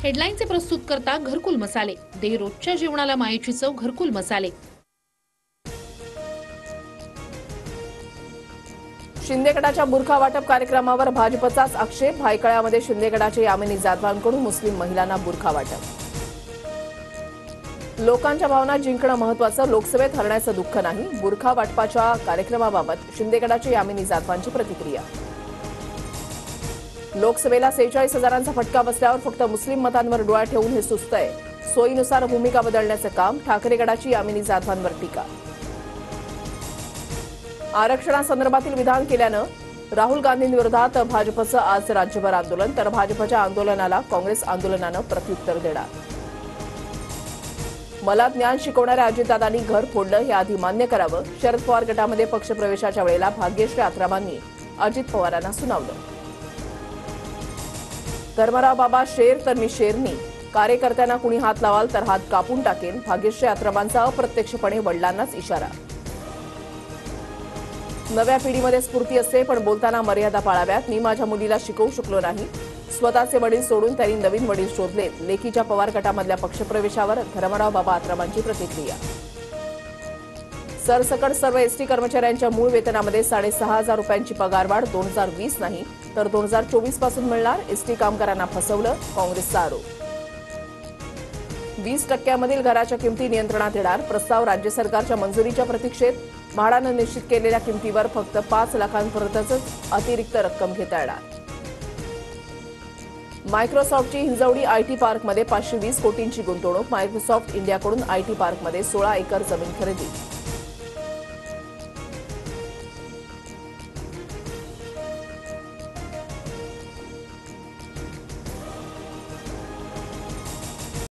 हेडलाईनचे प्रस्तुत करता घरकुल मसाले. दे रोजच्या जेवणाला मायेची चव घरकुल मसाले. शिंदे गटाच्या बुरखा वाटप कार्यक्रमावर भाजपचाच आक्षेप. भायखळ्यामध्ये शिंदे गटाच्या यामिनी जाधवांकडून मुस्लिम महिलांना बुरखा वाटप. लोकांच्या भावना जिंकणं महत्वाचं, लोकसभेत हरण्याचं दुःख नाही. बुरखा वाटपाच्या कार्यक्रमाबाबत शिंदे गटाच्या यामिनी जाधवांची प्रतिक्रिया. लोकसभेला 46,000चा फटका बसल्यावर फक्त मुस्लिम मतांवर डोळा ठेवून हे सुचतंय. सोयीनुसार भूमिका बदलण्याचं काम. ठाकरे गटाची यामिनी जाधवांवर टीका. आरक्षणासंदर्भातील विधान केल्यानं राहुल गांधींविरोधात भाजपचं आज राज्यभर आंदोलन, तर भाजपच्या आंदोलनाला काँग्रेस आंदोलनानं प्रत्युत्तर देणार. मला ज्ञान शिकवणाऱ्या अजितदादांनी घर फोडलं हे आधी मान्य करावं. शरद पवार गटामध्ये पक्षप्रवेशाच्या वेळेला भाग्यश्री आत्रामांनी अजित पवारांना सुनावलं. धर्मराव बाबा शेर तर मी शेरनी. कार्यकर्त्यांना कुणी हात लावाल तर हात कापून टाकेन. भाग्यश्री आत्रामांचा अप्रत्यक्षपणे वडिलांनाच इशारा. नव्या पिढीमध्ये स्फूर्ती असते, पण बोलताना मर्यादा पाळाव्यात. मी माझ्या मुलीला शिकवू शकलो नाही. स्वतःचे वडील सोडून त्यांनी नवीन वडील शोधले. लेकीच्या पवार गटामधल्या पक्षप्रवेशावर धर्मराव बाबा आत्रामांची प्रतिक्रिया. सरसकट सर्व एसटी कर्मचाऱ्यांच्या मूळ वेतनामध्ये 6,500 रुपयांची पगारवाढ 2020 नाही तर 2024 पासून मिळणार. एसटी कामगारांना फसवलं, काँग्रेसचा आरोप. 20% घराच्या किमती नियंत्रणात येणार. प्रस्ताव राज्य सरकारच्या मंजुरीच्या प्रतीक्षेत. म्हाडानं निश्चित केलेल्या किमतीवर फक्त 5 लाखांपर्यंतच अतिरिक्त रक्कम घेता येणार. मायक्रोसॉफ्टची हिंजवडी आयटी पार्कमध्ये 520 कोटींची गुंतवणूक. मायक्रोसॉफ्ट इंडियाकडून आयटी पार्कमध्ये 16 एकर जमीन खरेदी.